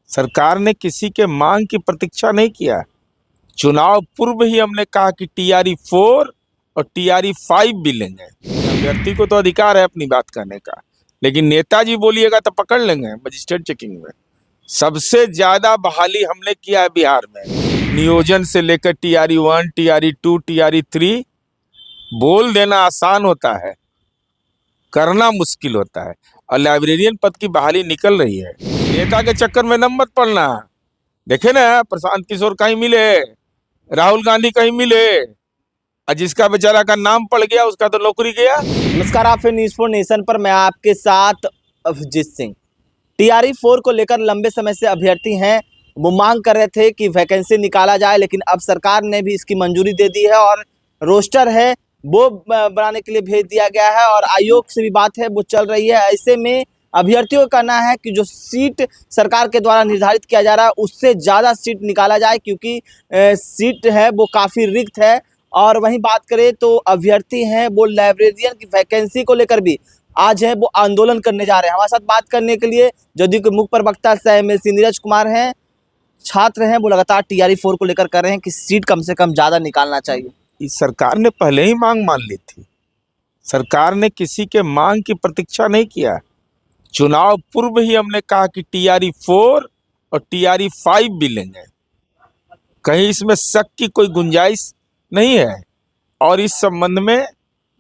सरकार ने किसी के मांग की प्रतीक्षा नहीं किया। चुनाव पूर्व ही हमने कहा कि टीआरई 4 और टीआरई 5 भी लेंगे। अभ्यर्थी को तो अधिकार है अपनी बात कहने का, लेकिन नेताजी बोलिएगा तो पकड़ लेंगे मजिस्ट्रेट चेकिंग में। सबसे ज्यादा बहाली हमने किया है बिहार में, नियोजन से लेकर टीआरई 1, टीआरई 2, टीआरई 3। बोल देना आसान होता है, करना मुश्किल होता है। और लाइब्रेरियन पद की बहाली निकल रही है। नेता के चक्कर में न मत पड़ना। देखे ना, प्रशांत किशोर कहीं मिले, राहुल गांधी कहीं मिले, और जिसका बेचारा का नाम पड़ गया उसका तो नौकरी गया। नमस्कार, आप फिर न्यूज़ 4 नेशन पर, मैं आपके साथ अभिजीत सिंह। टीआरई 4 को लेकर लंबे समय से अभ्यर्थी हैं, वो मांग कर रहे थे कि वैकेंसी निकाला जाए, लेकिन अब सरकार ने भी इसकी मंजूरी दे दी है और रोस्टर है वो बनाने के लिए भेज दिया गया है और आयोग से भी बात है वो चल रही है। ऐसे में अभ्यर्थियों का कहना है कि जो सीट सरकार के द्वारा निर्धारित किया जा रहा है उससे ज़्यादा सीट निकाला जाए, क्योंकि सीट है वो काफ़ी रिक्त है। और वहीं बात करें तो अभ्यर्थी हैं वो लाइब्रेरियन की वैकेंसी को लेकर भी आज है वो आंदोलन करने जा रहे हैं। हमारे साथ बात करने के लिए जदयू के मुख्य प्रवक्ता एमएलसी नीरज कुमार हैं, छात्र हैं, वो लगातार टीआरई 4 को लेकर कर रहे हैं कि सीट कम से कम ज़्यादा निकालना चाहिए। इस सरकार ने पहले ही मांग मान ली थी। सरकार ने किसी के मांग की प्रतीक्षा नहीं किया। चुनाव पूर्व ही हमने कहा कि टीआरई 4 और टीआरई 5 भी लेंगे। कहीं इसमें शक की कोई गुंजाइश नहीं है। और इस संबंध में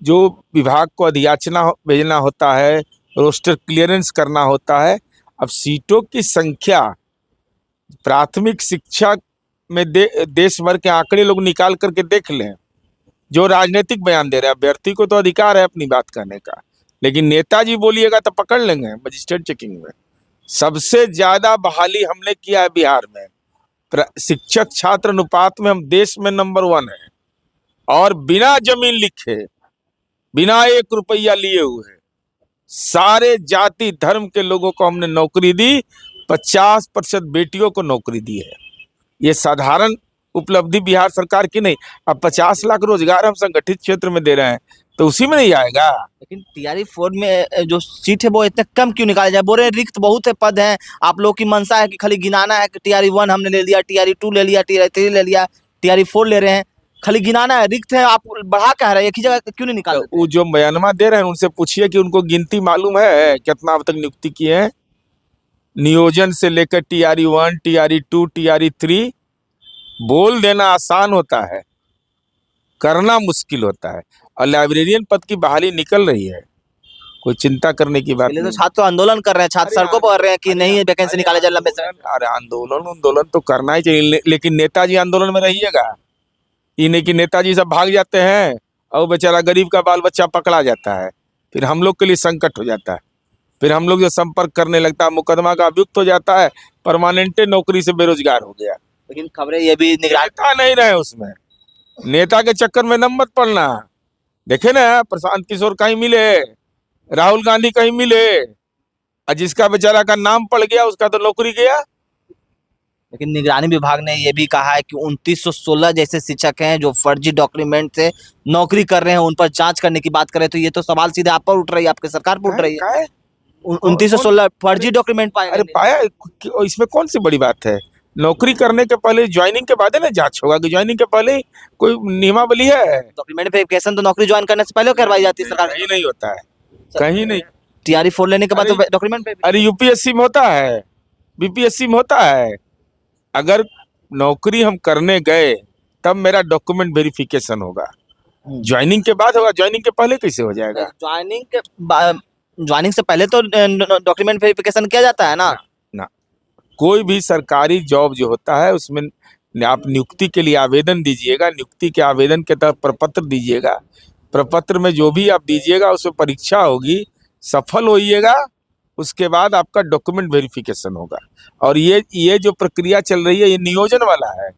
जो विभाग को अधियाचना भेजना होता है, रोस्टर क्लियरेंस करना होता है। अब सीटों की संख्या प्राथमिक शिक्षा में देश भर के आंकड़े लोग निकाल करके देख लें। जो राजनीतिक बयान दे रहे हैं, अभ्यर्थी को तो अधिकार है अपनी बात कहने का, लेकिन नेताजी बोलिएगा तो पकड़ लेंगे मजिस्ट्रेट चेकिंग में। सबसे ज्यादा बहाली हमने किया है बिहार में। शिक्षक छात्र अनुपात में हम देश में नंबर 1 है। और बिना जमीन लिखे, बिना 1 रुपया लिए हुए सारे जाति धर्म के लोगों को हमने नौकरी दी। 50% बेटियों को नौकरी दी है। ये साधारण उपलब्धि बिहार सरकार की नहीं। अब 50 लाख रोजगार हम संगठित क्षेत्र में दे रहे हैं, तो उसी में नहीं आएगा। लेकिन टीआरई 4 में जो सीट है वो इतने कम क्यों निकाले जाए? बोल रहे रिक्त बहुत है, पद हैं। आप लोग की मंशा है कि खाली गिनाना है कि टीआरई 1 हमने ले लिया, टीआरई 2 ले लिया, टीआरई 3 ले लिया, टीआरई 4 ले रहे हैं, खाली गिनाना है, रिक्त है। आप बढ़ा कह रहे हैं, एक ही जगह क्यों नहीं निकाल? वो जो बयानमा दे रहे हैं उनसे पूछिए कि उनको गिनती मालूम है कितना अब तक नियुक्ति की है। नियोजन से लेकर टीआरई 1, टीआरई 2, टीआरई 3। बोल देना आसान होता है, करना मुश्किल होता है। और लाइब्रेरियन पद की बहाली निकल रही है, कोई चिंता करने की बात तो नहीं। छात्र आंदोलन कर रहे हैं, छात्र सड़कों पर रहे हैं कि नहीं वैकेंसी निकाले जाए लंबे समय। अरे आंदोलन तो करना ही चाहिए, लेकिन नेताजी आंदोलन में रहिएगा। ये नहीं कि नेताजी सब भाग जाते हैं और बेचारा गरीब का बाल बच्चा पकड़ा जाता है, फिर हम लोग के लिए संकट हो जाता है। फिर हम लोग जो संपर्क करने लगता है, मुकदमा का अभियुक्त हो जाता है, परमानेंट नौकरी से बेरोजगार हो गया। लेकिन खबरें ये भी नेता नहीं रहे उसमें। नेता के चक्कर में न मत पड़ना। देखे ना, प्रशांत किशोर कहीं मिले, राहुल गांधी कहीं मिले, और जिसका बेचारा का नाम पड़ गया उसका तो नौकरी गया। लेकिन निगरानी विभाग ने यह भी कहा है कि 2916 जैसे शिक्षक हैं जो फर्जी डॉक्यूमेंट से नौकरी कर रहे हैं, उन पर जांच करने की बात करें तो ये तो सवाल सीधे आप पर उठ रही है, आपकी सरकार पर उठ रही है। 2916 फर्जी डॉक्यूमेंट पाए। अरे पाया, इसमें कौन सी बड़ी बात है? नौकरी करने के पहले, ज्वाइनिंग के बाद है ना जांच होगा, कि ज्वाइनिंग के पहले कोई नियमावली है? डॉक्यूमेंट वेरिफिकेशन तो नौकरी ज्वाइन करने से पहले करवाई जाती है सरकार। कहीं नहीं होता है, कहीं नहीं। टीआरई 4 लेने के बाद तो डॉक्यूमेंट। अरे यूपीएससी में होता है, बीपीएससी में होता है। अगर नौकरी हम करने गए तब मेरा डॉक्यूमेंट वेरिफिकेशन होगा, ज्वाइनिंग के बाद होगा। ज्वाइनिंग के पहले कैसे हो जाएगा? ज्वाइनिंग से पहले तो डॉक्यूमेंट वेरिफिकेशन किया जाता है ना। कोई भी सरकारी जॉब जो होता है उसमें आप नियुक्ति के लिए आवेदन दीजिएगा, नियुक्ति के आवेदन के तहत प्रपत्र दीजिएगा। प्रपत्र में जो भी आप दीजिएगा उसमें परीक्षा होगी, सफल होइएगा, उसके बाद आपका डॉक्यूमेंट वेरिफिकेशन होगा। और ये जो प्रक्रिया चल रही है ये नियोजन वाला है।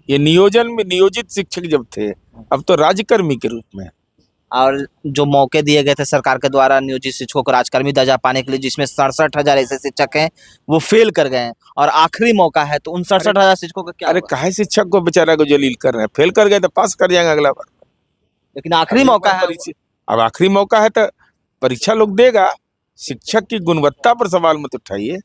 ये नियोजन में नियोजित शिक्षक जब थे, अब तो राज्यकर्मी के रूप में। और जो मौके दिए गए थे सरकार के द्वारा नियोजित शिक्षकों को राजकर्मी दर्जा पाने के लिए, जिसमें 67,000 ऐसे शिक्षक हैं वो फेल कर गए हैं और आखिरी मौका है, तो उन 67,000 शिक्षकों का क्या? अरे काहे शिक्षक को बेचारा को जलील कर रहे हैं? फेल कर गए तो पास कर जाएंगे अगला बार, लेकिन आखिरी मौका है। अब आखिरी मौका है तो परीक्षा लोग देगा। शिक्षक की गुणवत्ता पर सवाल मत उठाइए।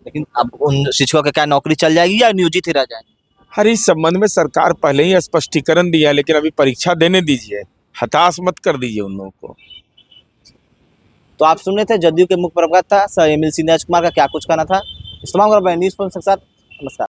लेकिन अब उन शिक्षकों की क्या नौकरी चल जाएगी या नियोजित ही रह जाएंगे? हर इस संबंध में सरकार पहले ही स्पष्टीकरण दिया है, लेकिन अभी परीक्षा देने दीजिए, हताश मत कर दीजिए उन लोगों को। तो आप सुन रहे थे जदयू के मुख्य प्रवक्ता सर एमएलसी नीरज कुमार का क्या कुछ कहना था। इस तमाम खबरों पर न्यूज़ पॉइंट के साथ नमस्कार।